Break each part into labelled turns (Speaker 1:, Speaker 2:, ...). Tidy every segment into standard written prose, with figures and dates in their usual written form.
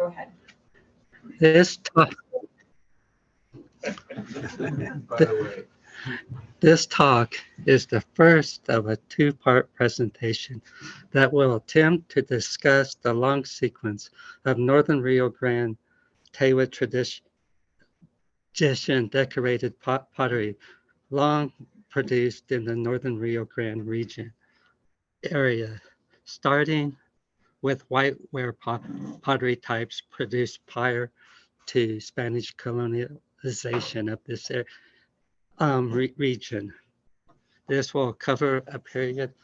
Speaker 1: Go ahead.
Speaker 2: This talk, this talk is the first of a two-part presentation that will attempt to discuss the long sequence of Northern Rio Grande Tewa tradition decorated pottery, long produced in the Northern Rio Grande region area, starting with white ware pottery types produced prior to Spanish colonialization of this region. This will cover a period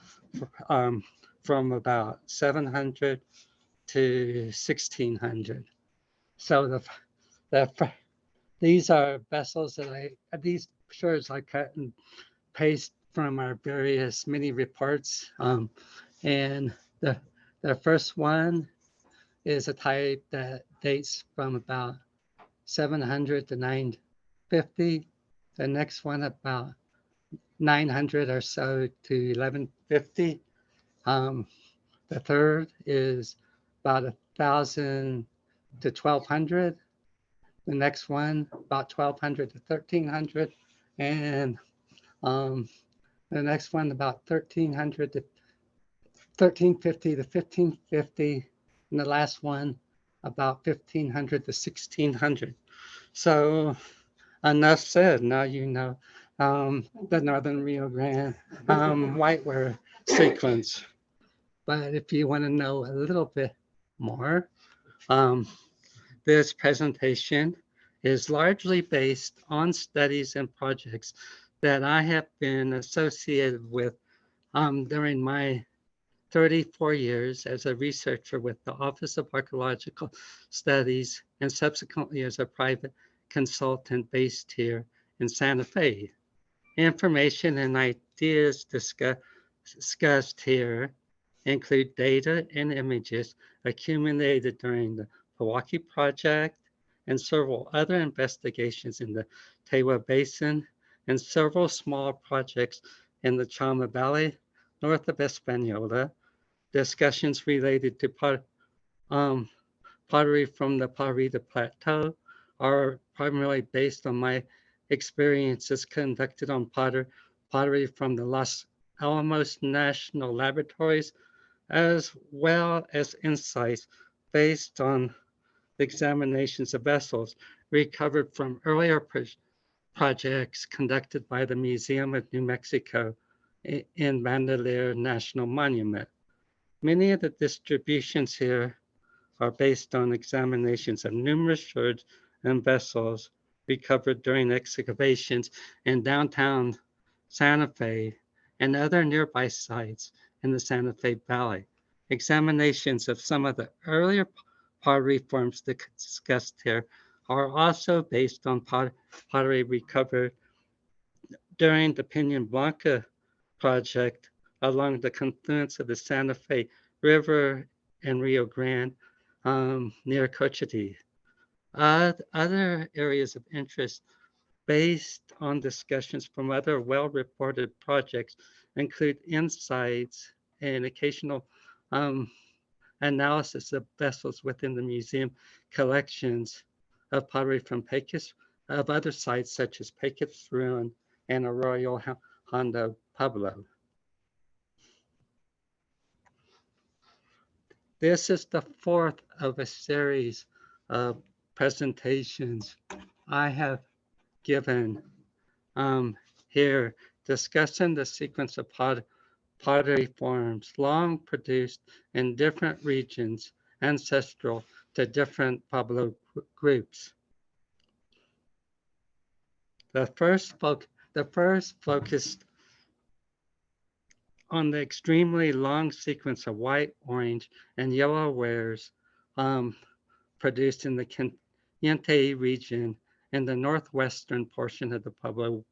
Speaker 2: from about 700 to 1600. So these are vessels that these pictures I cut and paste from our various mini reports. And the first one is a type that dates from about 700 to 950. The next one about 900 or so to 1150. The third is about 1,000 to 1,200. The next one about 1,200 to 1,300, and the next one about 1,300 to 1,350 to 1,550, and the last one about 1,500 to 1,600. So enough said. Now you know the Northern Rio Grande whiteware sequence. But if you want to know a little bit more, this presentation is largely based on studies and projects that I have been associated with during my 34 years as a researcher with the Office of Archaeological Studies and subsequently as a private consultant based here in Santa Fe. Information and ideas discussed here include data and images accumulated during the Pewaukee Project and several other investigations in the Tewa Basin and several small projects in the Chama Valley, north of Española. Discussions related to pottery from the Parita Plateau are primarily based on my experiences conducted on pottery from the Los Alamos National Laboratories, as well as insights based on examinations of vessels recovered from earlier projects conducted by the Museum of New Mexico in Bandelier National Monument. Many of the distributions here are based on examinations of numerous sherds and vessels recovered during excavations in downtown Santa Fe and other nearby sites in the Santa Fe Valley. Examinations of some of the earlier pottery forms discussed here are also based on pottery recovered during the Piña Blanca project along the confluence of the Santa Fe River and Rio Grande near Cochiti. Other areas of interest based on discussions from other well-reported projects include insights and occasional analysis of vessels within the museum collections of pottery from Pecos, of other sites such as Pecos Ruin and Arroyo Hondo Pueblo. This is the fourth of a series of presentations I have given here discussing the sequence of pottery forms long produced in different regions, ancestral to different Pueblo groups. The first focused on the extremely long sequence of white, orange, and yellow wares produced in the Caliente region in the northwestern portion of the Pueblo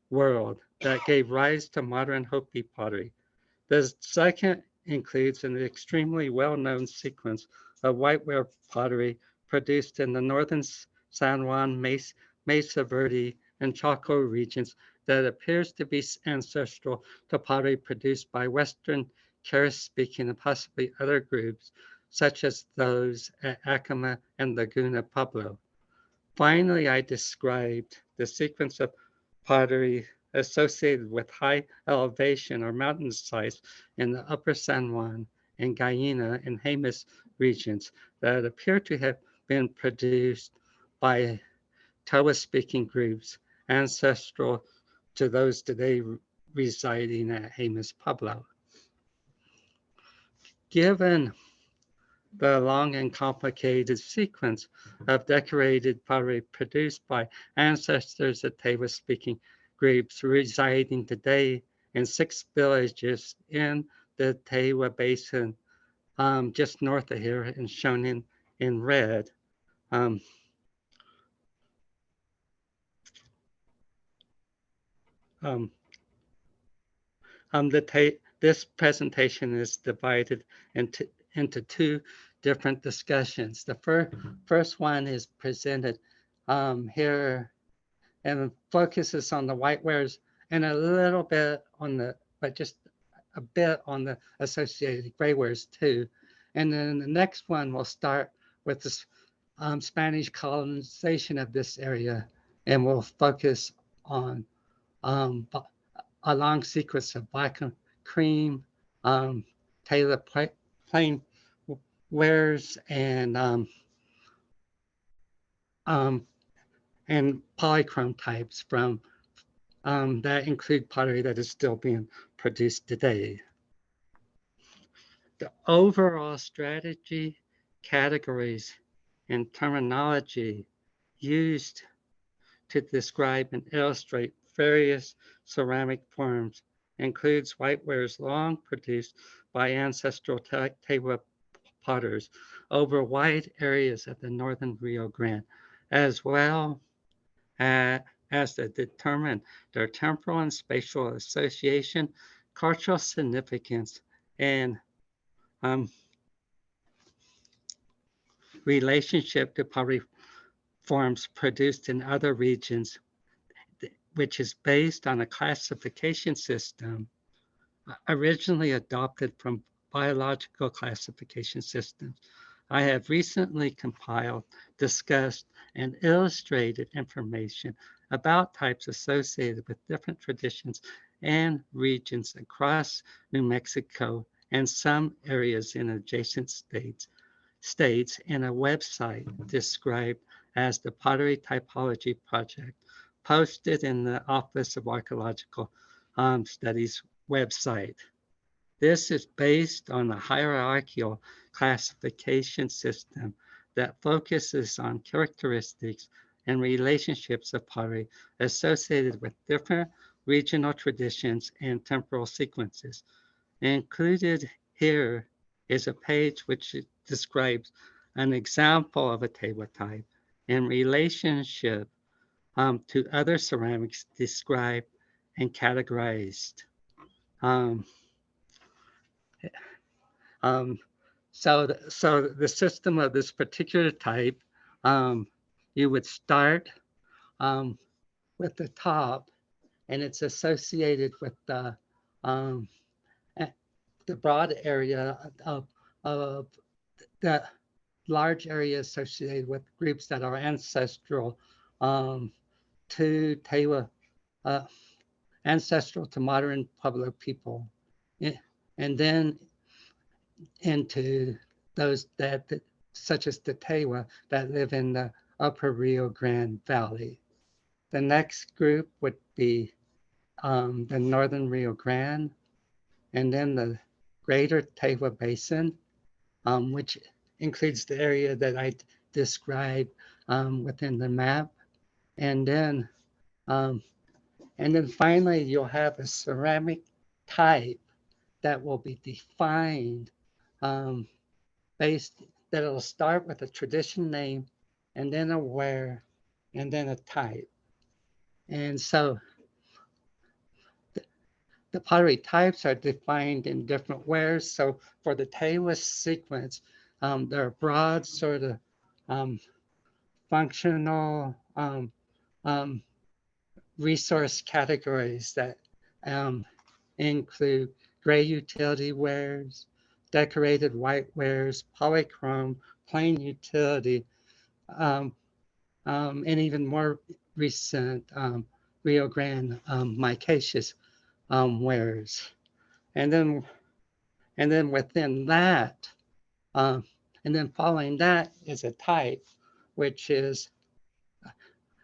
Speaker 2: world that gave rise to modern Hopi pottery. The second includes an extremely well-known sequence of whiteware pottery produced in the northern San Juan, Mesa Verde, and Chaco regions that appears to be ancestral to pottery produced by Western Carib-speaking and possibly other groups, such as those at Acoma and Laguna Pueblo. Finally, I described the sequence of pottery associated with high elevation or mountain sites in the Upper San Juan and Guyana and Jemez regions that appear to have been produced by Tewa-speaking groups ancestral to those today residing at Jemez Pueblo. Given the long and complicated sequence of decorated pottery produced by ancestors of Tewa-speaking groups residing today in 6 villages in the Tewa Basin, just north of here and shown in red. This presentation is divided into 2 different discussions. The first one is presented here and focuses on the white wares and a little bit on but just a bit on the associated gray wares too. And then the next one will start with the Spanish colonization of this area, and we'll focus on a long sequence of black and cream, Taylor plain wares, and polychrome types from that include pottery that is still being produced today. The overall strategy, categories, and terminology used to describe and illustrate various ceramic forms includes whitewares long produced by ancestral Tewa potters over wide areas of the Northern Rio Grande, as well as to determine their temporal and spatial association, cultural significance, and relationship to pottery forms produced in other regions, which is based on a classification system originally adopted from biological classification systems. I have recently compiled, discussed, and illustrated information about types associated with different traditions and regions across New Mexico and some areas in adjacent states in a website described as the Pottery Typology Project, posted in the Office of Archaeological Studies website. This is based on a hierarchical classification system that focuses on characteristics and relationships of pottery associated with different regional traditions and temporal sequences. Included here is a page which describes an example of a Tewa type in relationship to other ceramics described and categorized. So the system of this particular type, you would start with the top, and it's associated with the broad area of the large area associated with groups that are ancestral to Tewa, ancestral to modern Pueblo people, and then into those that such as the Tewa that live in the Upper Rio Grande Valley. The next group would be the Northern Rio Grande, and then the Greater Tewa Basin, which includes the area that I described within the map. And then finally, you'll have a ceramic type that will be defined based, that it'll start with a tradition name, and then a ware, and then a type. And so the pottery types are defined in different wares. So for the Tewa sequence, there are broad sort of functional resource categories that include gray utility wares, decorated white wares, polychrome, plain utility, and even more recent Rio Grande micaceous wares. And then within that, um, and then following that is a type, which is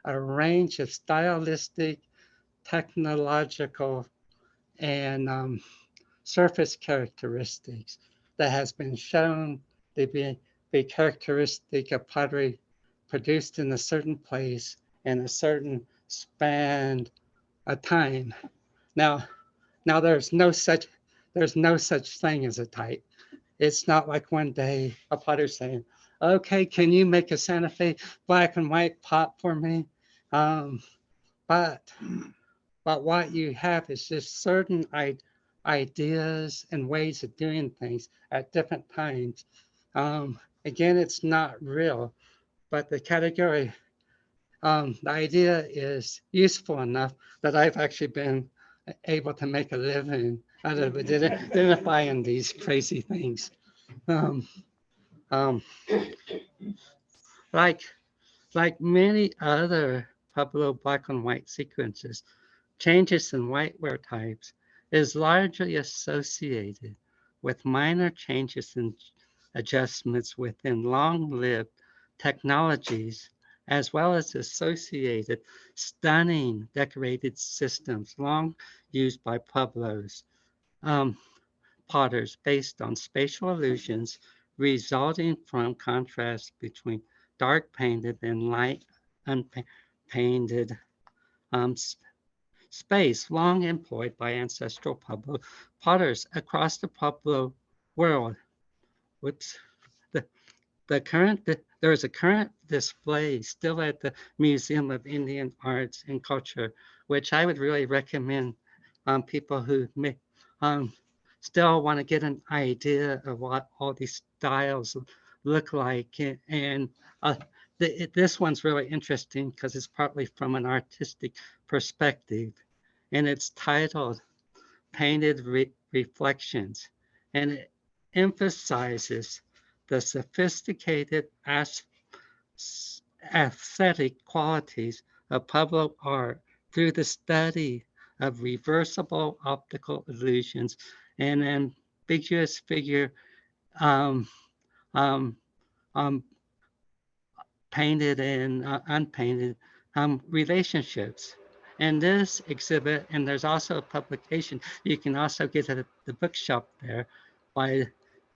Speaker 2: a range of stylistic, technological, and surface characteristics that has been shown to be characteristic of pottery produced in a certain place in a certain span of time. Now, now there's no such thing as a type. It's not like one day a potter saying, "Okay, can you make a Santa Fe black and white pot for me?" Um, but what you have is just certain ideas and ways of doing things at different times. Again, it's not real, but the category, the idea is useful enough that I've actually been able to make a living out of identifying these crazy things. Um, um, like like many other Pueblo black and white sequences, changes in whiteware types is largely associated with minor changes and adjustments within long-lived technologies, as well as associated stunning decorated systems long used by Pueblos um, potters based on spatial illusions resulting from contrast between dark painted and light unpainted um, space long employed by ancestral Pueblo potters across the Pueblo world. Whoops. The, there is a current display still at the Museum of Indian Arts and Culture, which I would really recommend people who may still want to get an idea of what all these styles look like. And this one's really interesting because it's partly from an artistic perspective, and it's titled Painted Reflections, and it emphasizes the sophisticated aesthetic qualities of Pueblo art through the study of reversible optical illusions and ambiguous figure um, um, um, painted and unpainted relationships. And this exhibit, and there's also a publication, you can also get it at the bookshop there by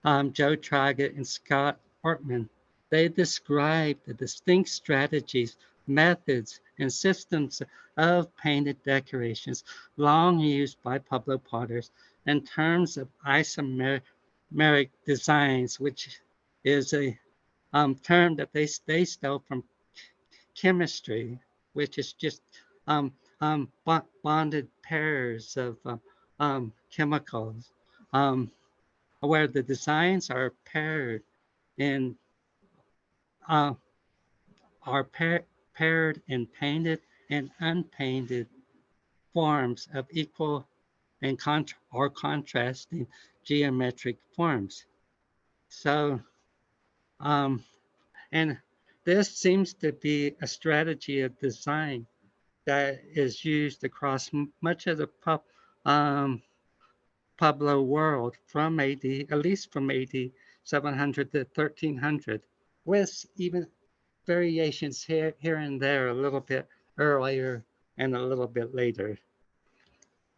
Speaker 2: Joe Traggett and Scott Ortman. They describe the distinct strategies, methods, and systems of painted decorations long used by Pueblo potters in terms of isomeric designs, which is a term that they stole from chemistry, which is just um, bonded pairs of chemicals, where the designs are paired in uh, paired in painted and unpainted forms of equal and or contrasting geometric forms. So um, and this seems to be a strategy of design that is used across much of the um, Pueblo world from AD, at least from AD 700 to 1300, with even variations here and there a little bit earlier and a little bit later.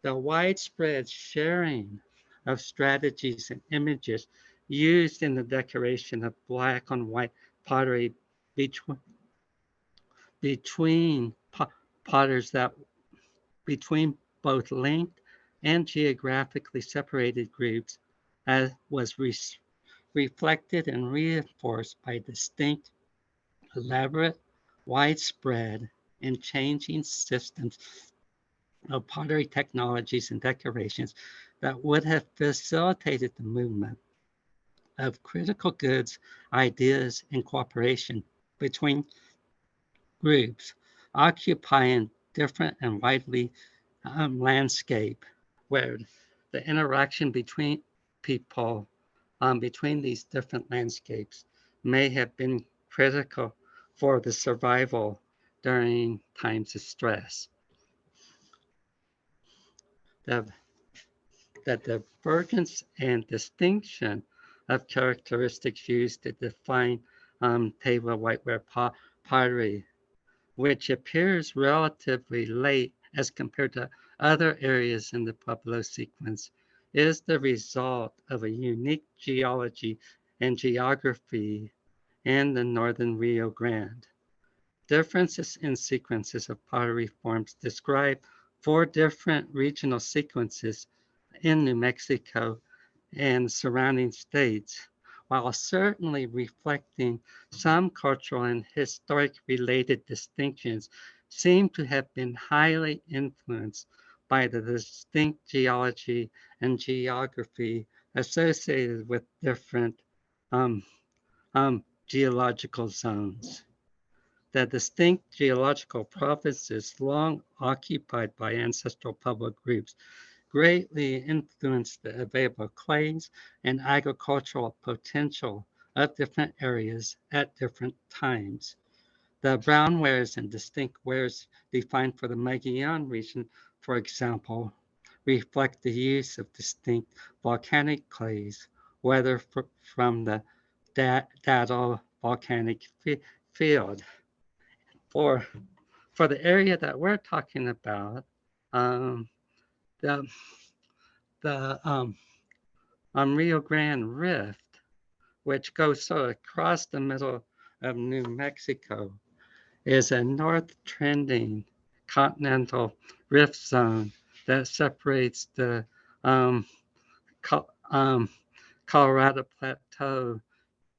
Speaker 2: The widespread sharing of strategies and images used in the decoration of black and white pottery between between potters that between both linked and geographically separated groups as was reflected and reinforced by distinct, elaborate, widespread, and changing systems of pottery technologies and decorations that would have facilitated the movement of critical goods, ideas, and cooperation between groups occupying different and widely landscape where the interaction between people between these different landscapes may have been critical for the survival during times of stress. The divergence and distinction of characteristics used to define Tewa whiteware pottery, which appears relatively late as compared to other areas in the Pueblo sequence, is the result of a unique geology and geography in the Northern Rio Grande. Differences in sequences of pottery forms describe 4 different regional sequences in New Mexico and surrounding states, while certainly reflecting some cultural and historic related distinctions, seem to have been highly influenced by the distinct geology and geography associated with different geological zones. The distinct geological provinces long occupied by ancestral Pueblo groups greatly influenced the available clays and agricultural potential of different areas at different times. The brown wares and distinct wares defined for the Magallanes region, for example, reflect the use of distinct volcanic clays, whether from the Dato volcanic field. For the area that we're talking about, um, the Rio Grande Rift, which goes sort of across the middle of New Mexico, is a north trending continental rift zone that separates the Colorado Plateau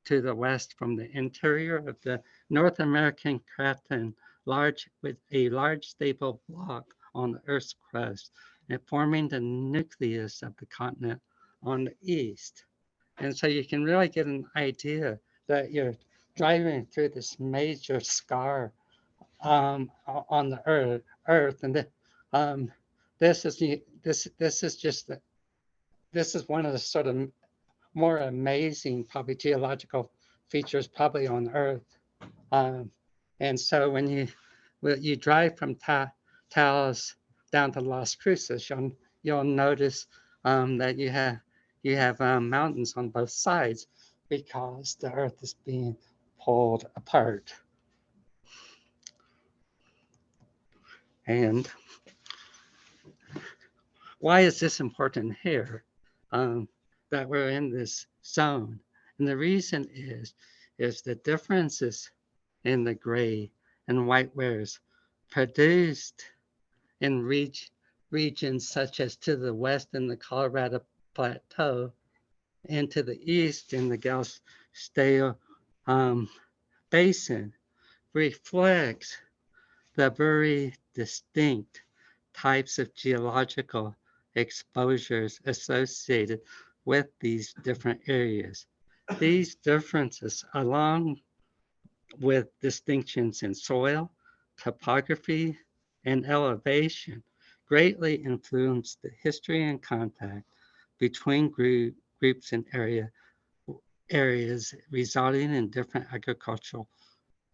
Speaker 2: to the west from the interior of the North American Craton, with a large stable block on the Earth's crust, and forming the nucleus of the continent on the east. And so you can really get an idea that you're driving through this major scar on the Earth, and this is one of the sort of more amazing, probably geological features, probably on Earth. And so when you drive from Taos down to Las Cruces, you'll notice that you have mountains on both sides because the Earth is being pulled apart. And why is this important here? That we're in this zone. And the reason is the differences in the gray and white wares produced in regions such as to the west in the Colorado Plateau and to the east in the Galisteo Basin reflects the very distinct types of geological exposures associated with these different areas. These differences, along with distinctions in soil, topography, and elevation, greatly influence the history and contact between groups and areas, resulting in different agricultural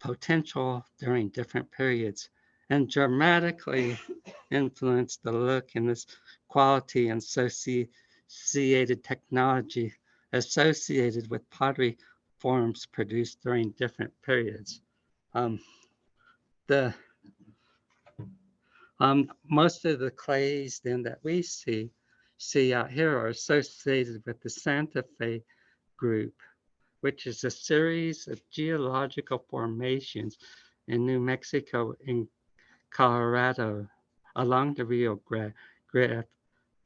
Speaker 2: potential during different periods, and dramatically influence the look and this quality and associated technology associated with pottery forms produced during different periods. Most of the clays then that we see out here are associated with the Santa Fe group, which is a series of geological formations in New Mexico and Colorado along the Rio Grande,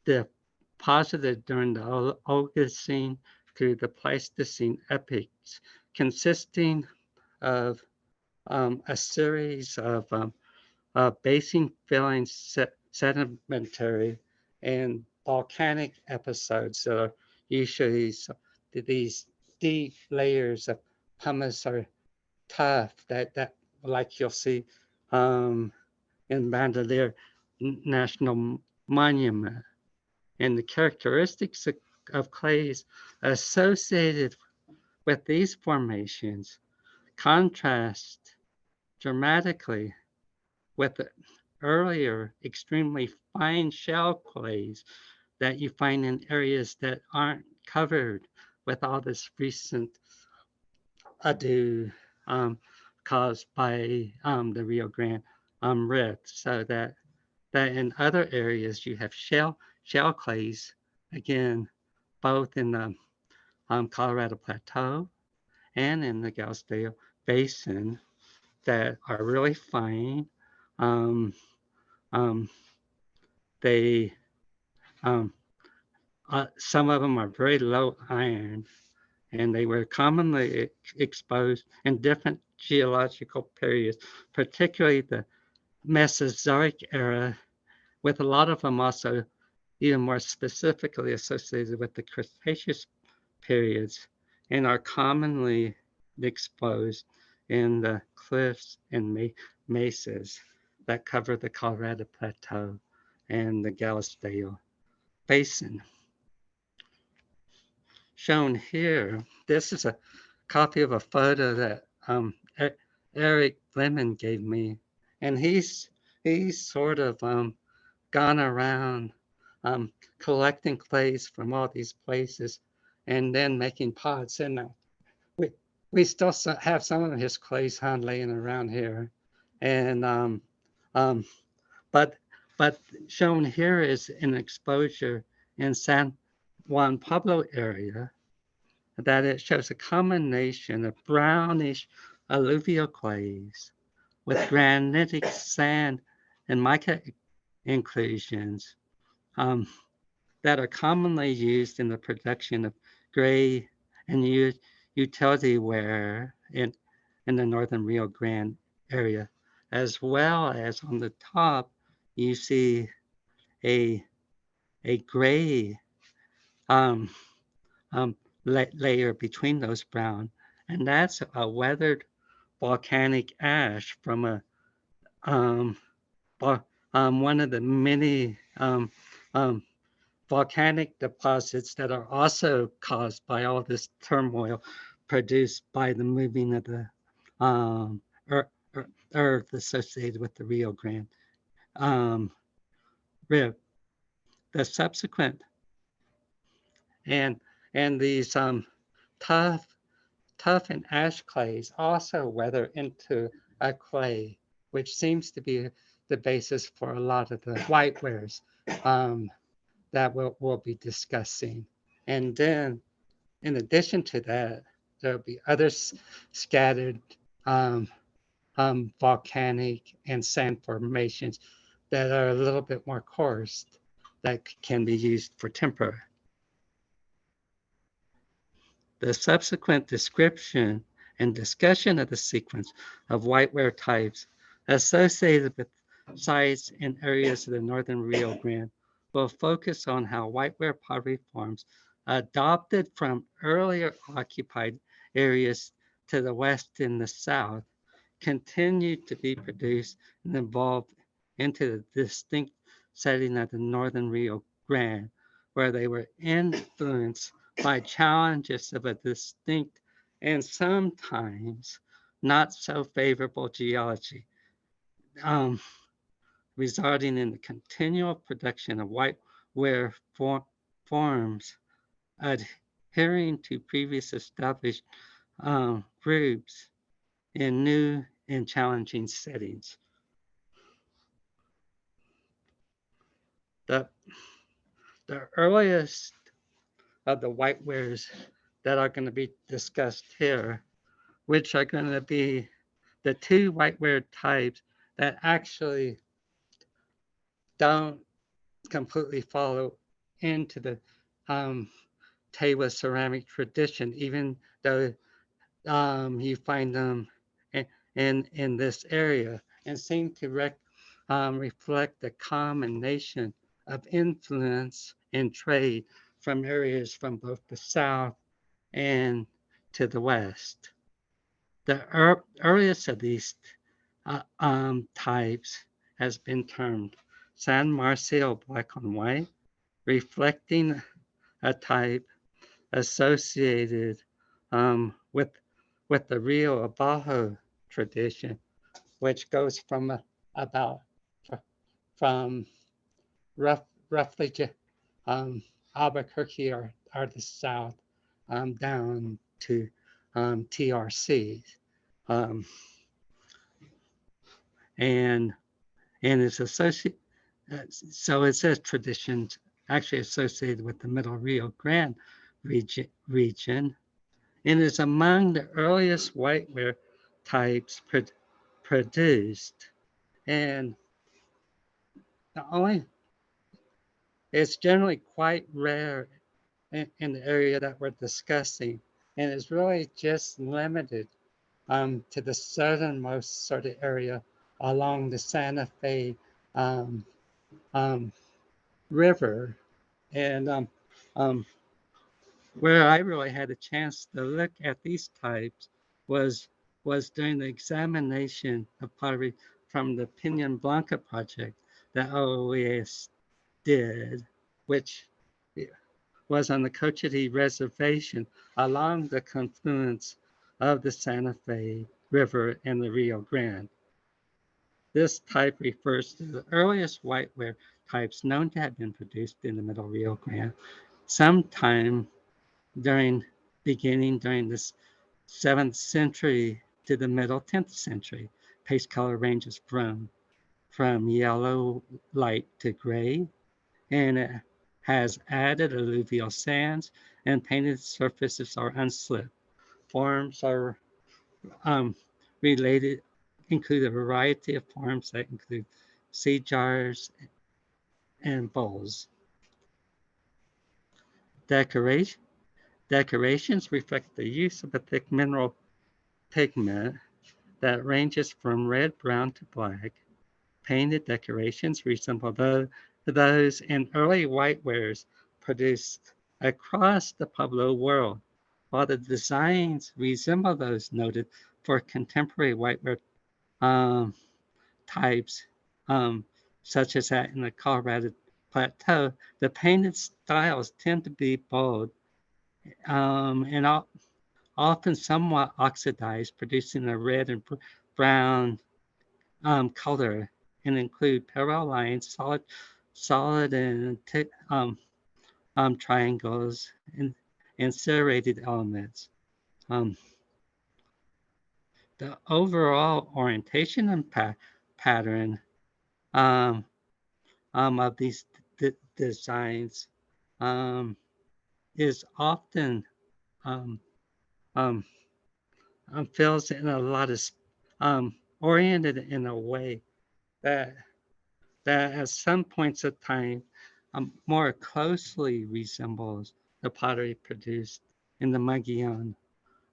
Speaker 2: deposited during the Oligocene through the Pleistocene epochs, consisting of a series of basin filling sedimentary and volcanic episodes that are usually these deep layers of pumice or tuff that like you'll see in Bandelier National Monument. And the characteristics of clays associated with these formations contrast dramatically with the earlier extremely fine shell clays that you find in areas that aren't covered with all this recent ado caused by the Rio Grande rift. So that in other areas you have shell clays, again, both in the Colorado Plateau and in the Galisteo Basin that are really fine. Um, um, they some of them are very low iron, and they were commonly exposed in different geological periods, particularly the Mesozoic era, with a lot of them also even more specifically associated with the Cretaceous periods, and are commonly exposed in the cliffs and mesas that cover the Colorado Plateau and the Galisteo Basin. Shown here, this is a copy of a photo that Eric Lemon gave me, and he's sort of gone around collecting clays from all these places and then making pots. And we still have some of his clays laying around here, and but shown here is an exposure in San Juan Pueblo area that it shows a combination of brownish alluvial clays with granitic sand and mica inclusions that are commonly used in the production of gray and utility ware in the Northern Rio Grande area, as well as on the top, you see a gray layer between those brown, and that's a weathered volcanic ash from one of the many volcanic deposits that are also caused by all this turmoil produced by the moving of the earth associated with the Rio Grande River. The subsequent and these tough and ash clays also weather into a clay, which seems to be the basis for a lot of the white wares that we'll be discussing. And then, in addition to that, there'll be other scattered volcanic and sand formations that are a little bit more coarse that can be used for timber. The subsequent description and discussion of the sequence of whiteware types associated with sites in areas of the Northern Rio Grande will focus on how whiteware pottery forms adopted from earlier occupied areas to the west and the south continued to be produced and evolved into the distinct setting of the Northern Rio Grande, where they were influenced by challenges of a distinct and sometimes not so favorable geology, resulting in the continual production of whiteware forms adhering to previous established groups in new and challenging settings. The earliest of the whitewares that are going to be discussed here, which are going to be the two whiteware types that actually don't completely follow into the Tewa ceramic tradition, even though you find them in this area, and seem to reflect the combination of influence and trade from areas from both the south and to the west. The earliest of these types has been termed San Marcial black on white, reflecting a type associated with the Rio Abajo tradition, which goes from about from roughly Albuquerque or the south down to TRC. Um, and it's associated, so it says traditions actually associated with the Middle Rio Grande region and is among the earliest whiteware types produced. And the only, it's generally quite rare in the area that we're discussing, and it's really just limited to the southernmost sort of area along the Santa Fe um, um, River. And um, where I really had a chance to look at these types was during the examination of pottery from the Pinon Blanca project that OAS did, which was on the Cochiti Reservation along the confluence of the Santa Fe River and the Rio Grande. This type refers to the earliest whiteware types known to have been produced in the Middle Rio Grande sometime beginning during the 7th century to the middle 10th century. Paste color ranges from yellow light to gray, and it has added alluvial sands and painted surfaces are unslipped. Forms are include a variety of forms that include seed jars and bowls. Decorations reflect the use of a thick mineral pigment that ranges from red, brown to black. Painted decorations resemble those in early whitewares produced across the Pueblo world, while the designs resemble those noted for contemporary whiteware types, such as that in the Colorado Plateau. The painted styles tend to be bold and often somewhat oxidized, producing a red and brown color, and include parallel lines, solid and triangles, and serrated elements. The overall orientation and pattern of these designs is often um, um, feels in a lot of oriented in a way that at some points of time more closely resembles the pottery produced in the Magallanes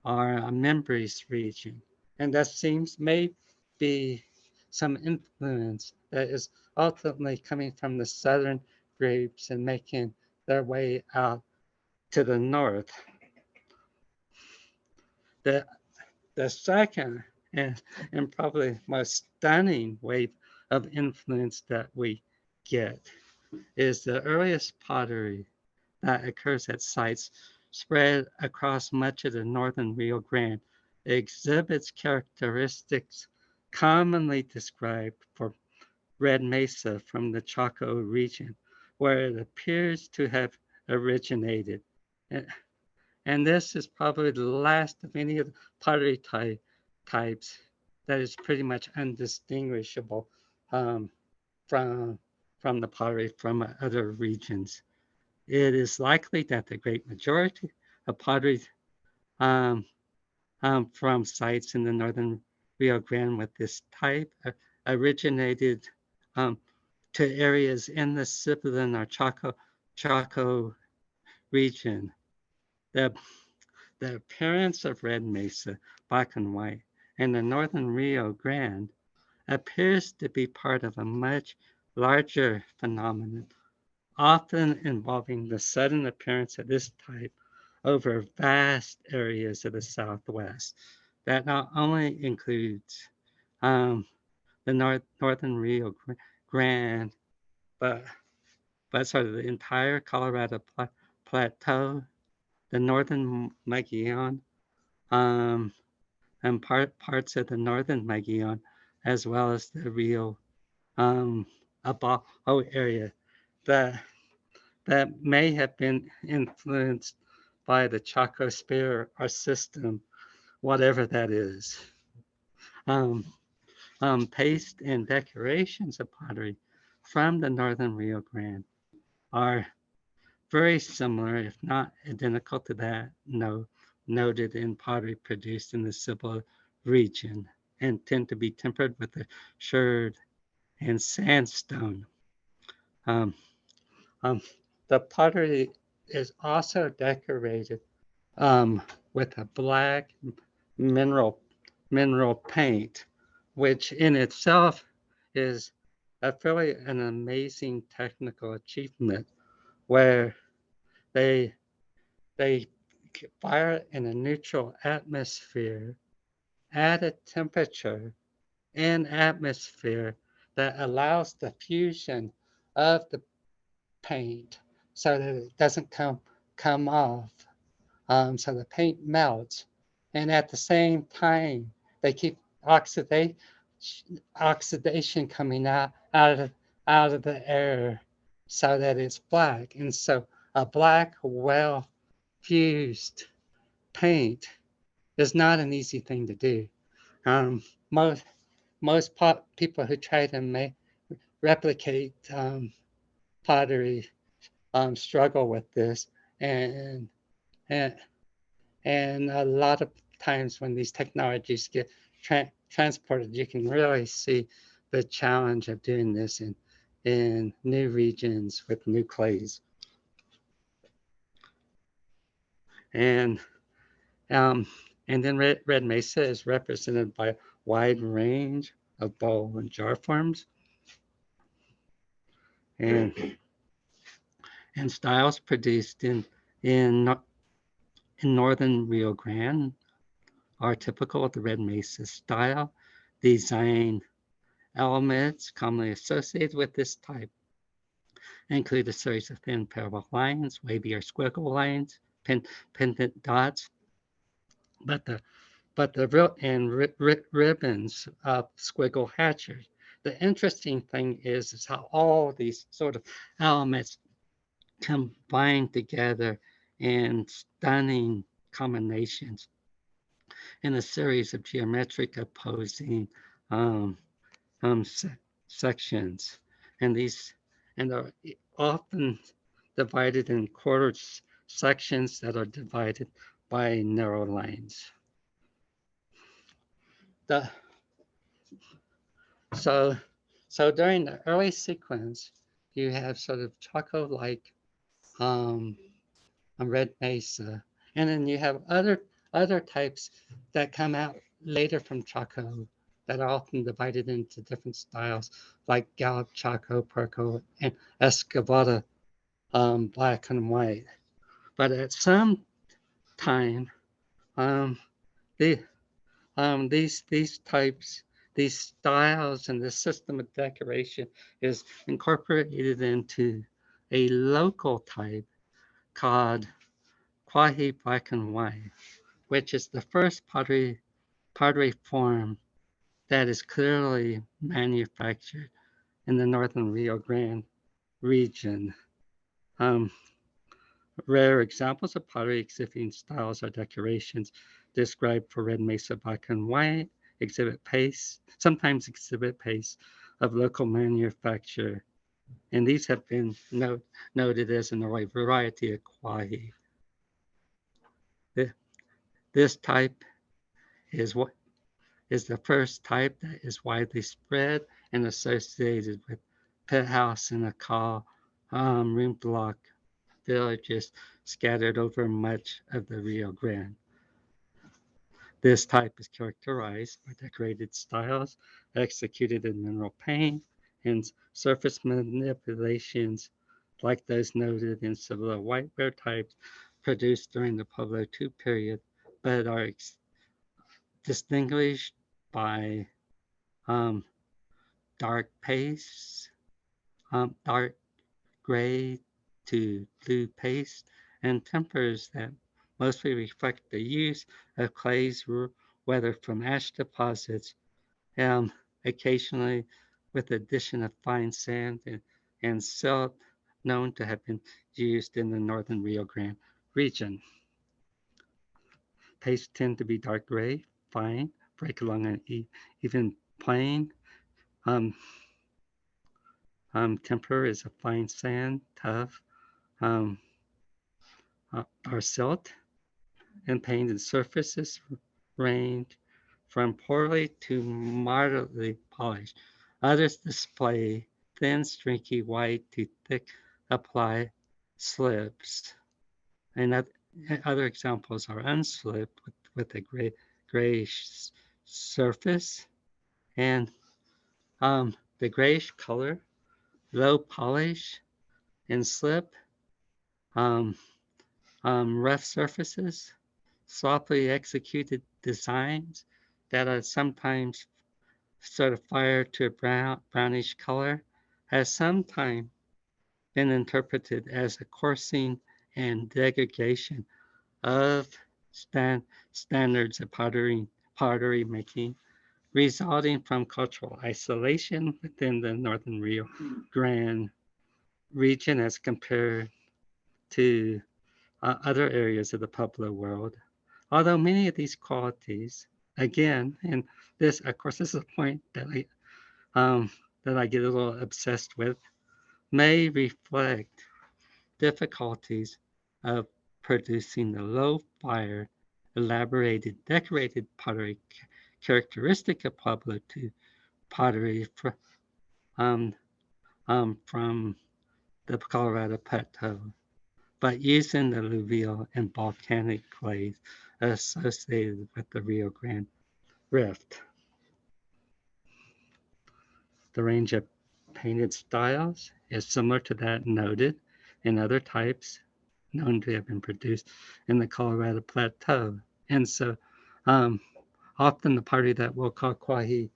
Speaker 2: or Mimbres region. And that seems may be some influence that is ultimately coming from the southern groups and making their way out to the north. The second and probably most stunning wave of influence that we get is the earliest pottery that occurs at sites spread across much of the northern Rio Grande. It exhibits characteristics commonly described for red mesa from the Chaco region, where it appears to have originated. And this is probably the last of any of the pottery types that is pretty much undistinguishable um, from the pottery from other regions. It is likely that the great majority of pottery um, from sites in the northern Rio Grande with this type originated to areas in the Sibilan or Chaco region. The appearance of red mesa, black and white, in the northern Rio Grande appears to be part of a much larger phenomenon, often involving the sudden appearance of this type over vast areas of the Southwest. That not only includes the northern Rio Grande, but sort of the entire Colorado Plateau, the Northern Magallanes, and parts of the Northern Magallanes, as well as the Rio Abajo area that may have been influenced by the Chaco Spear or system, whatever that is. Paste and decorations of pottery from the Northern Rio Grande are very similar, if not identical to that noted in pottery produced in the Cibolo region, and tend to be tempered with the sherd and sandstone. Um, um, the pottery is also decorated with a black mineral paint, which in itself is an amazing technical achievement, where they fire in a neutral atmosphere at a temperature and atmosphere that allows the fusion of the paint so that it doesn't come off. So the paint melts, and at the same time, they keep oxidation coming out of the air, so that it's black. And so a black, well fused paint is not an easy thing to do. Um, most people who try to replicate pottery struggle with this, and and and a lot of times when these technologies get transported, you can really see the challenge of doing this in new regions with new clays. And um, and then red mesa is represented by a wide range of bowl and jar forms and styles produced in northern Rio Grande are typical of the red mesa style. Design elements commonly associated with this type include a series of thin parallel lines, wavy or squiggle lines, pendant dots, but the real and ribbons of squiggle hatchers. The interesting thing is how all these sort of elements combine together in stunning combinations in a series of geometric opposing um, sections, and these are often divided in quarter sections that are divided by narrow lines. The so during the early sequence, you have sort of Chaco-like red mesa, and then you have other types that come out later from Chaco that are often divided into different styles, like Gallup Chaco, Perco, and Excavada, black and white. But at some time, um, the these types, these styles, and the system of decoration is incorporated into a local type called Quahi black and white, which is the first pottery form that is clearly manufactured in the Northern Rio Grande region. Um, Rare examples of pottery exhibiting styles or decorations described for red mesa black and white sometimes exhibit paste of local manufacture, and these have been noted as an array variety of quahi. This type is the first type that is widely spread and associated with pit house and akal room block villages scattered over much of the Rio Grande. This type is characterized by decorated styles executed in mineral paint and surface manipulations like those noted in Cibolo whiteware types produced during the Pueblo II period, but are distinguished by dark paste, dark gray to blue paste, and tempers that mostly reflect the use of clays weathered from ash deposits, occasionally with the addition of fine sand and silt known to have been used in the Northern Rio Grande region. Pastes tend to be dark gray, fine, break along an even plane. Um, temper is a fine sand, tough, um, or silt, and painted surfaces range from poorly to moderately polished. Others display thin, streaky white to thick apply slips. And other examples are unslipped with a grayish surface and the grayish color, low polish and slip, um, rough surfaces, sloppily executed designs that are sometimes sort of fire to a brownish color, has sometimes been interpreted as a coursing and degradation of standards of pottery making, resulting from cultural isolation within the Northern Rio Grande region as compared to other areas of the Pueblo world. Although many of these qualities, again, and this, of course, this is a point that I get a little obsessed with, may reflect difficulties of producing the low fire, elaborated, decorated pottery characteristic of Pueblo to pottery um, from the Colorado Plateau, but using the alluvial and volcanic clays associated with the Rio Grande Rift. The range of painted styles is similar to that noted in other types known to have been produced in the Colorado Plateau. And so often the party that we'll call Kwahi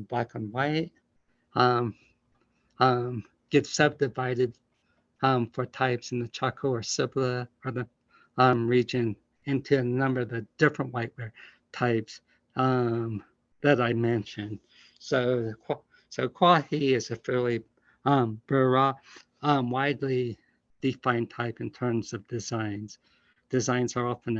Speaker 2: black and white um, gets subdivided for types in the Chaco or Cibla or the region into a number of the different whiteware types that I mentioned. So Kwahi is a fairly broad, widely defined type in terms of designs. Designs are often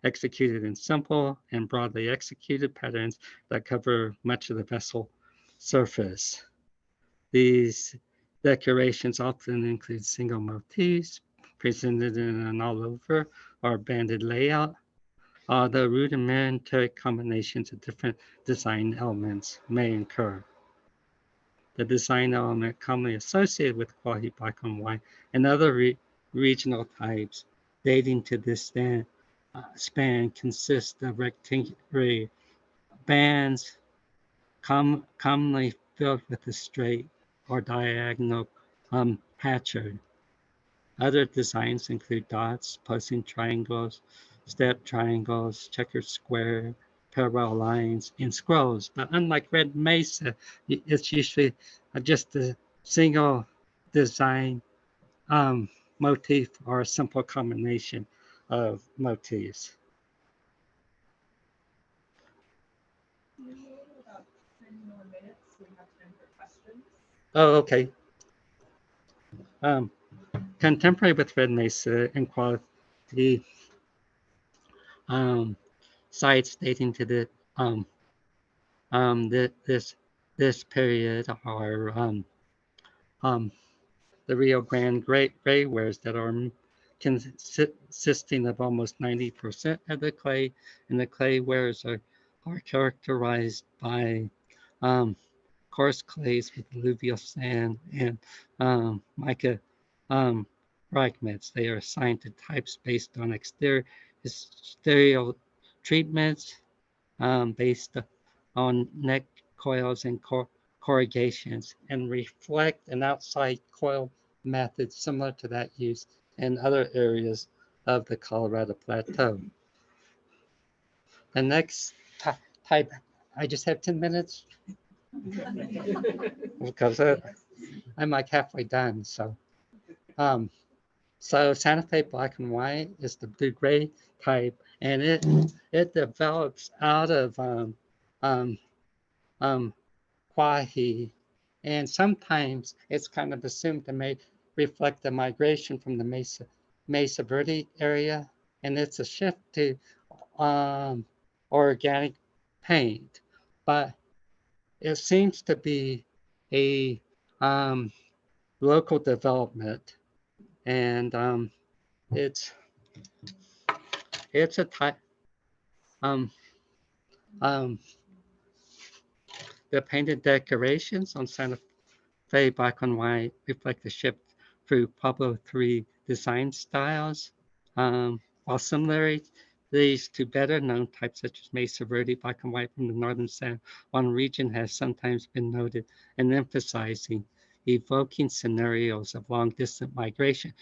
Speaker 2: executed in simple and broadly executed patterns that cover much of the vessel surface. These decorations often include single motifs presented in an all-over or banded layout, although rudimentary combinations of different design elements may occur. The design element commonly associated with Kwahi black and white and other regional types dating to this span consist of rectangular bands commonly filled with a straight or diagonal patchwork. Other designs include dots, posing triangles, step triangles, checkered square, parallel lines, and scrolls. But unlike Red Mesa, it's usually just a single design motif or a simple combination of motifs.
Speaker 1: About 10 more minutes, we have time for questions.
Speaker 2: Oh, okay. Contemporary with Red Mesa and quality sites dating to this period are the Rio Grande gray wares that are consisting of almost 90% of the clay, and the clay wares are characterized by coarse clays with alluvial sand and mica fragments. They are assigned to types based on exterior treatments, based on neck coils and corrugations, and reflect an outside coil method similar to that used in other areas of the Colorado Plateau. The next type, I just have 10 minutes because I'm like halfway done. So So Santa Fe black and white is the blue-gray type, and it develops out of um, Quahi, and sometimes it's kind of assumed to reflect the migration from the Mesa Verde area, and it's a shift to um, organic paint, but it seems to be a local development, and it's it's a type um, um, the painted decorations on Santa Fe black and white reflect the shift through Pueblo 3 design styles, while similarities to better known types such as Mesa Verde black and white from the northern San Juan region has sometimes been noted in emphasizing evoking scenarios of long distant migration.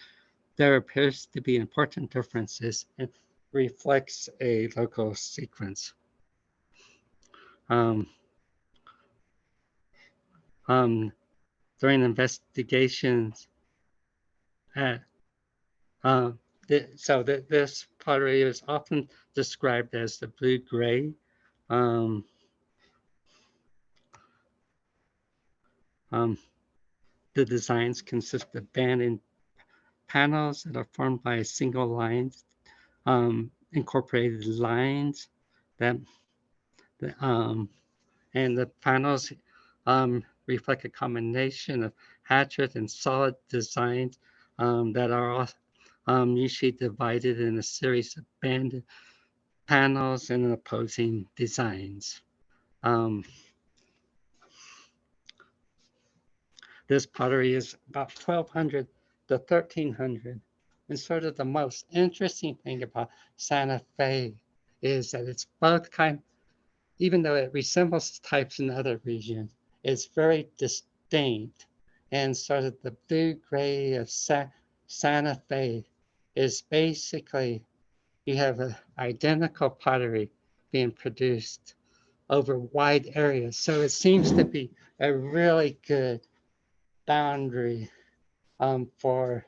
Speaker 2: There appears to be important differences and reflects a local sequence. Um, um, During investigations at Uh, this pottery is often described as the blue-gray. Um, um, the designs consist of banded panels that are formed by single lines, incorporated lines that, that and the panels reflect a combination of hatchet and solid designs that are usually divided in a series of banded panels and opposing designs. Um, this pottery is about 1200 to 1300. And sort of the most interesting thing about Santa Fe is that it's both even though it resembles types in other regions, it's very distinct. And sort of the blue gray of Santa Fe is basically, you have an identical pottery being produced over wide areas. So it seems to be a really good boundary for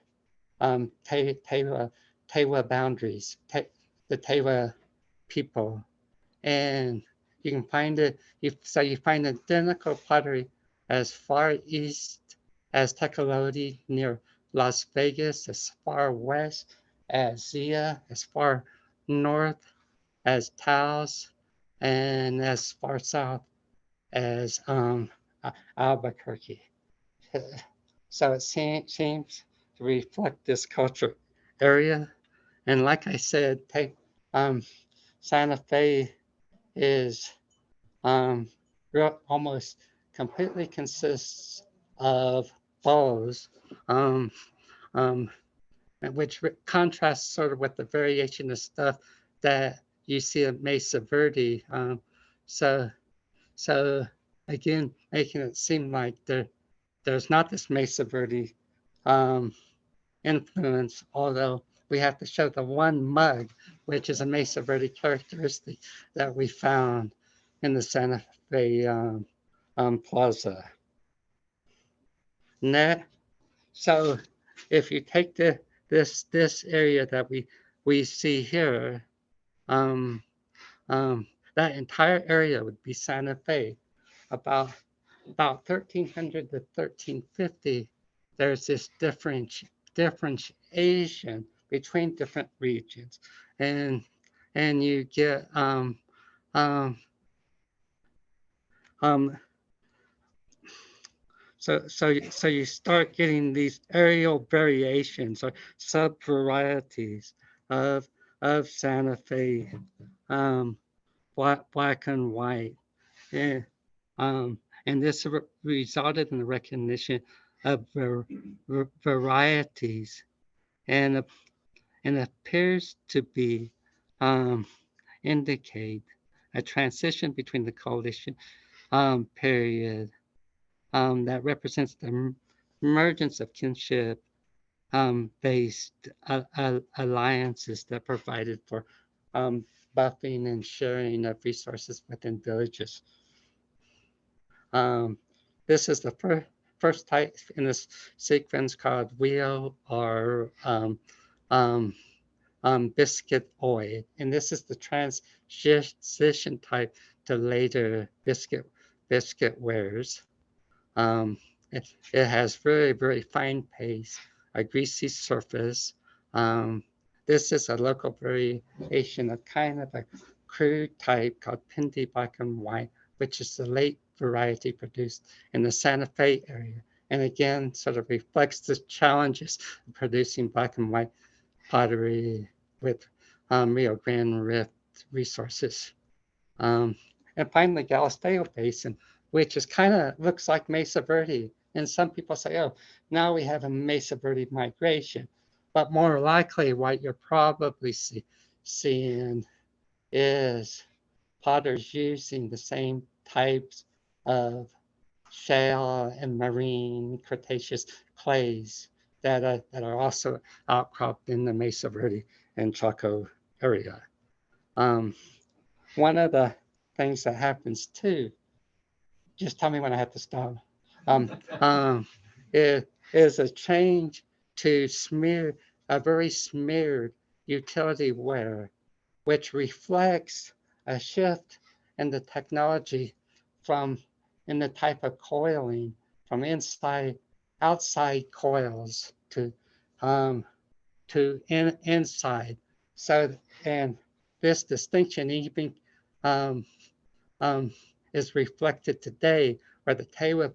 Speaker 2: Tewa boundaries, the Tewa people. And you can find it, so you find identical pottery as far east as Tecolote near Las Vegas, as far west as Zia, as far north as Taos, and as far south as Albuquerque. So it seems to reflect this culture area. And like I said, um, Santa Fe is almost completely consists of bows, um, um, which contrasts sort of with the variation of stuff that you see at Mesa Verde. So So again, making it seem like there's not this Mesa Verde influence, although we have to show the one mug, which is a Mesa Verde characteristic that we found in the Santa Fe Plaza. Net. So if you take this area that we see here, um, that entire area would be Santa Fe. About 1300 to 1350, there's this differentiation between different regions, and you get um, um, so you start getting these aerial variations or sub varieties of Santa Fe, black and white. Yeah. Um, and this resulted in the recognition of varieties, and appears to be um, indicate a transition between the coalition period that represents the emergence of kinship based alliances that provided for buffing and sharing of resources within villages. Um, this is the first type in this sequence called Rio or biscuitoid, and this is the transition type to later biscuit wares. It has very fine paste, a greasy surface. This is a local variation of kind of a crude type called Pindy black and white, which is the late variety produced in the Santa Fe area. And again, sort of reflects the challenges of producing black and white pottery with Rio Grande Rift resources. And finally, Galisteo Basin, which is kind of looks like Mesa Verde. And some people say, oh, now we have a Mesa Verde migration. But more likely, what you're probably seeing is potters using the same types of shale and marine Cretaceous clays that are also outcropped in the Mesa Verde and Chaco area. One of the things that happens too, just tell me when I have to stop, it is a change to a very smeared utility ware, which reflects a shift in the technology in the type of coiling from outside coils to inside. So, and this distinction even is reflected today, where the Tewa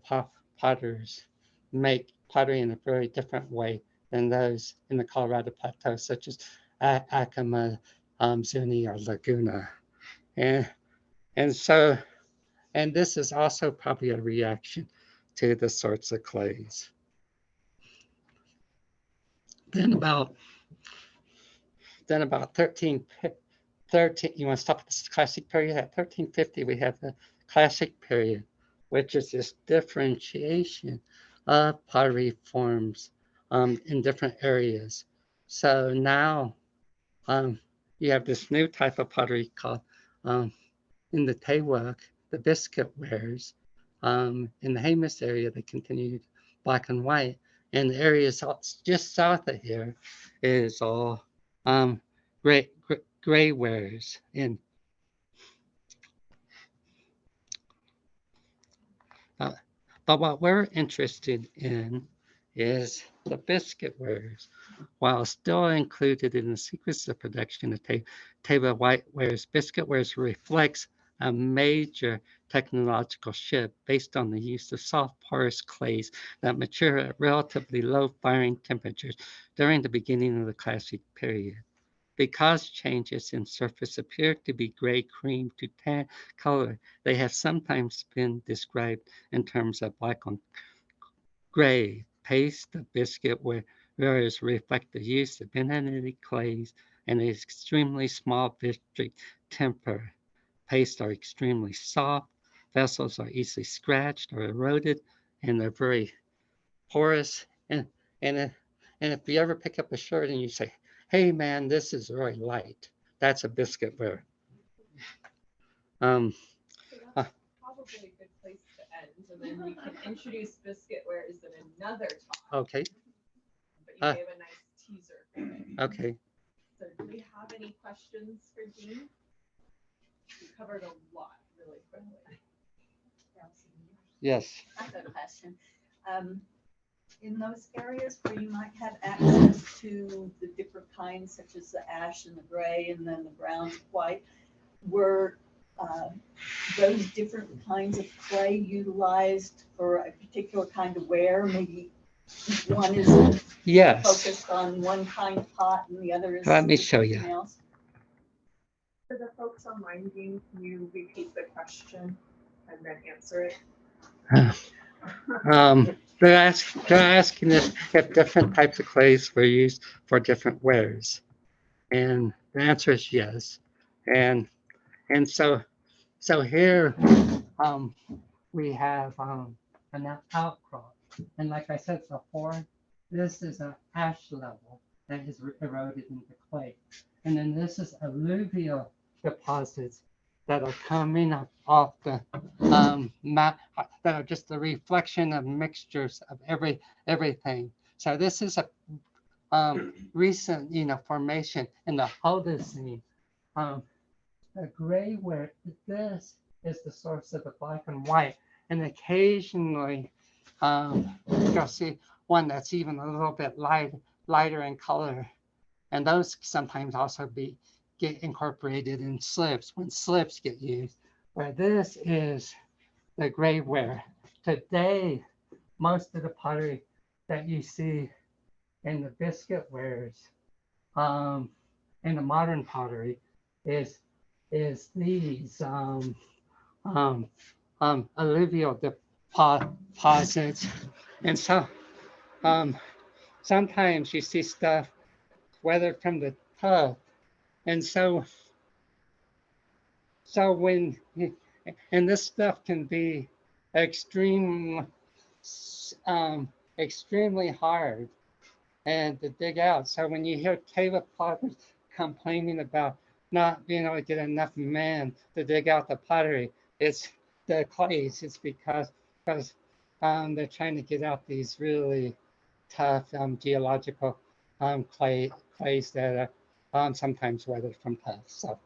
Speaker 2: potters make pottery in a very different way than those in the Colorado Plateau, such as Acoma, Zuni, or Laguna. And so, and this is also probably a reaction to the sorts of clays. Then about 13, you want to stop at the classic period? At 1350, we have the classic period, which is this differentiation of pottery forms in different areas. So now you have this new type of pottery called in the Tewa, the biscuit wares. In the Jemez area, they continued black and white. And the areas just south of here is all gray wares. But what we're interested in is the biscuit wares. While still included in the sequence of production of Tewa white wares, biscuit wares reflects a major technological shift based on the use of soft porous clays that mature at relatively low firing temperatures during the beginning of the classic period. Because changes in surface appear to be gray cream to tan color, they have sometimes been described in terms of black on gray. Paste of biscuit wares reflect the use of inanimate clays and an extremely small viscid temper. Pastes are extremely soft, vessels are easily scratched or eroded, and they're very porous. And if you ever pick up a shirt and you say, hey man, this is very light, that's a biscuit ware.
Speaker 1: So that's probably a good place to end, and then we can introduce biscuit wares in another talk.
Speaker 2: Okay.
Speaker 1: But you gave a nice teaser for it.
Speaker 2: Okay.
Speaker 1: So do we have any questions for Dean? We covered a lot really quickly.
Speaker 2: Yes.
Speaker 3: I have a question. In those areas where you might have access to the different kinds, such as the ash and the gray and then the brown, white, were those different kinds of clay utilized for a particular kind of ware? Maybe one is focused on one kind of pot and the other is
Speaker 2: Let me show you.
Speaker 3: Else.
Speaker 1: For the folks online, Dean, can you repeat the question and then answer it?
Speaker 2: They're asking if different types of clays were used for different wares, and the answer is yes. And so here we have an outcrop, and like I said before, this is an ash level that is eroded into clay, and then this is alluvial deposits that are coming off the map that are just a reflection of mixtures of everything. So this is a recent, formation in the Holocene. The gray where this is the source of the black and white, and occasionally you'll see one that's even a little bit lighter in color, and those sometimes also get incorporated in slips when slips get used. Where this is the gray ware. Today, most of the pottery that you see in the biscuit wares, in the modern pottery, is these alluvial deposits, and so sometimes you see stuff weathered from the tub, and so when and this stuff can be extreme extremely hard and to dig out. So when you hear Tewa Pueblo complaining about not being able to get enough men to dig out the pottery, it's the clays. It's because they're trying to get out these really tough geological clays that are sometimes weathered from tubs. So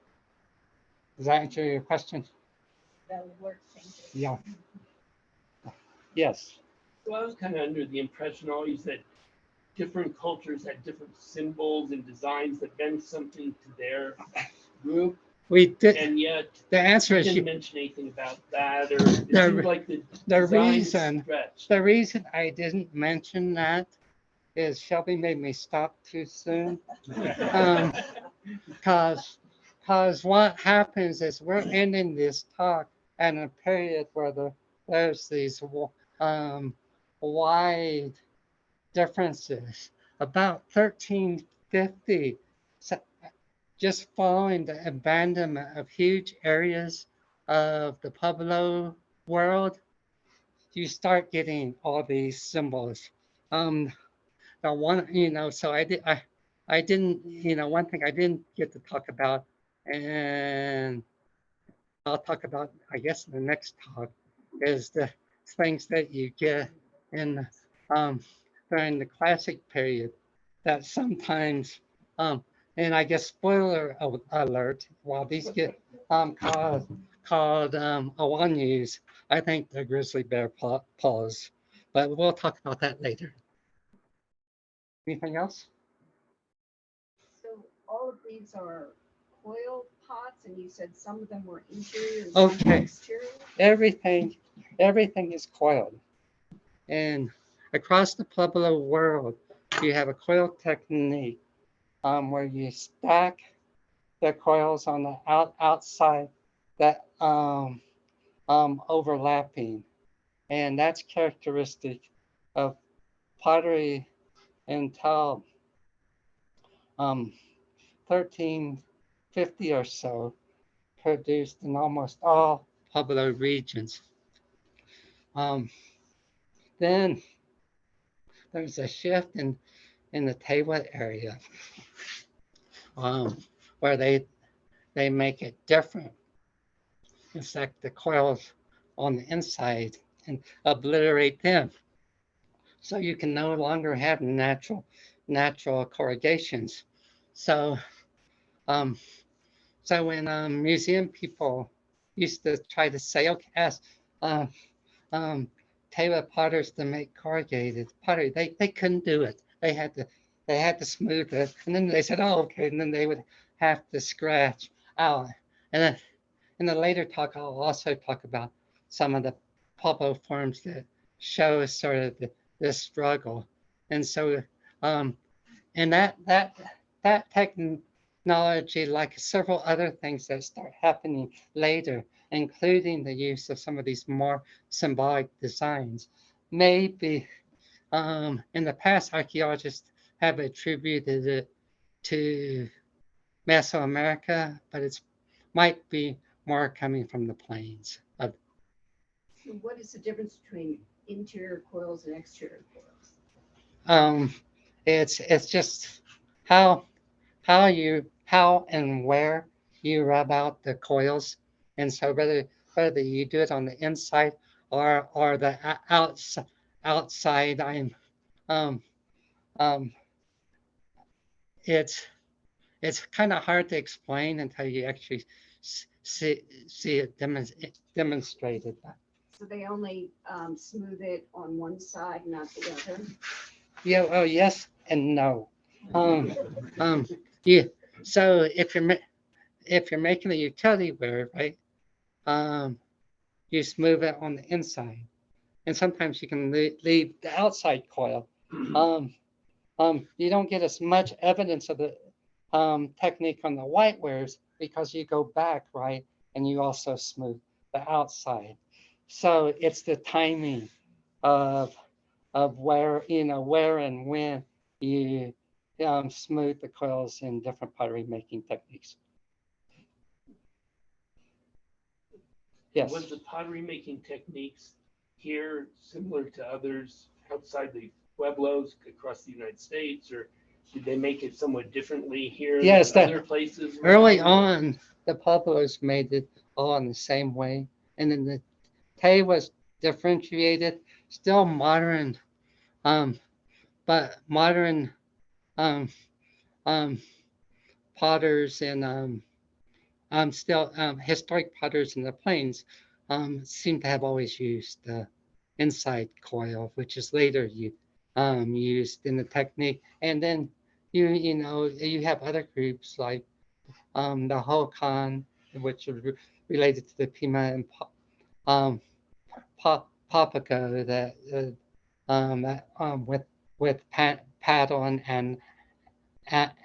Speaker 2: does that answer your question?
Speaker 3: That would work, thank you.
Speaker 2: Yeah. Yes.
Speaker 4: So I was kind of under the impression always that different cultures had different symbols and designs that meant something to their group,
Speaker 2: We did.
Speaker 4: and yet
Speaker 2: The answer
Speaker 4: you
Speaker 2: is
Speaker 4: didn't mention anything about that, or it seemed like the design stretched.
Speaker 2: the reason I didn't mention that is Shelby made me stop too soon. Because what happens is we're ending this talk at a period where there's these wide differences. About 1350, just following the abandonment of huge areas of the Pueblo world, you start getting all these symbols. The one, so I didn't, one thing I didn't get to talk about, and I'll talk about, I guess, in the next talk, is the things that you get in during the classic period that sometimes, and I guess spoiler alert, while these get called awanyus, I think they're grizzly bear paws, but we'll talk about that later. Anything else?
Speaker 5: So all of these are coiled pots, and you said some of them were interior and some were
Speaker 2: Okay.
Speaker 5: exterior?
Speaker 2: Everything is coiled. And across the Pueblo world, you have a coil technique where you stack the coils on the outside that overlapping. And that's characteristic of pottery until 1350 or so, produced in almost all Pueblo regions. Then there's a shift in the Tewa area where they make it different. In fact, the coils on the inside and obliterate them. So you can no longer have natural corrugations. So so when museum people used to try to say, okay, ask Tewa potters to make corrugated pottery, they couldn't do it. They had to smooth it, and then they said, oh, okay, and then they would have to scratch out. And then in the later talk, I'll also talk about some of the Pueblo forms that show sort of this struggle. And so, and that technology, like several other things that start happening later, including the use of some of these more symbolic designs, maybe in the past, archaeologists have attributed it to Mesoamerica, but it might be more coming from the plains.
Speaker 5: So what is the difference between interior coils and exterior coils?
Speaker 2: It's just how and where you rub out the coils. And so whether you do it on the inside or the outside, um, um, it's it's kind of hard to explain until you actually see it demonstrated.
Speaker 5: So they only smooth it on one side, not the other?
Speaker 2: Yeah, well, yes and no. Yeah. So if you're making a utility wear, right, you smooth it on the inside, and sometimes you can leave the outside coil. You don't get as much evidence of the technique on the white wares because you go back, right, and you also smooth the outside. So it's the timing of where where and when you smooth the coils in different pottery making techniques. Yes.
Speaker 4: Was the pottery making techniques here similar to others outside the Pueblos across the United States, or did they make it somewhat differently here
Speaker 2: Yes,
Speaker 4: than other places?
Speaker 2: Early on, the Pueblos made it all in the same way, and then the Tewa was differentiated, still modern, but modern um, um, potters and still historic potters in the plains seem to have always used the inside coil, which is later used in the technique. And then you have other groups like the Hokan, which are related to the Pima and um, Papago with paddle and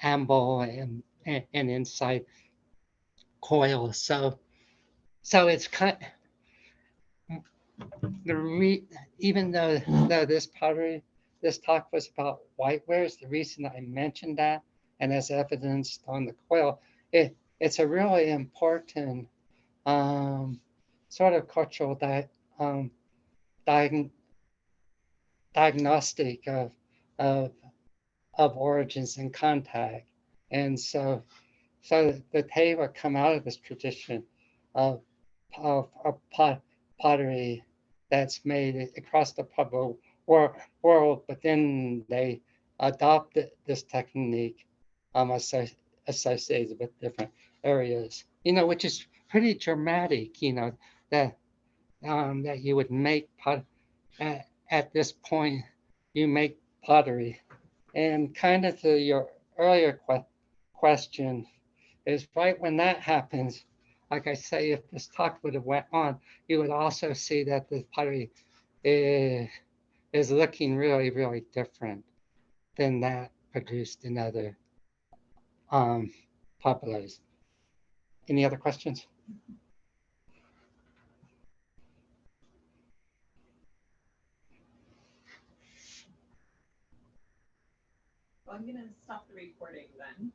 Speaker 2: amble and inside coil. So it's kind even though this talk was about whitewares, the reason I mentioned that and as evidenced on the coil, it's a really important sort of cultural um, diagnostic of origins and contact. And so the Tewa come out of this tradition of pottery that's made across the Pueblo world, but then they adopted this technique associated with different areas, which is pretty dramatic, that that you would make at this point, you make pottery. And kind of to your earlier question, is right when that happens, like I say, if this talk would have went on, you would also see that the pottery is looking really, really different than that produced in other pueblos. Any other questions?
Speaker 1: Well, I'm gonna stop the recording then.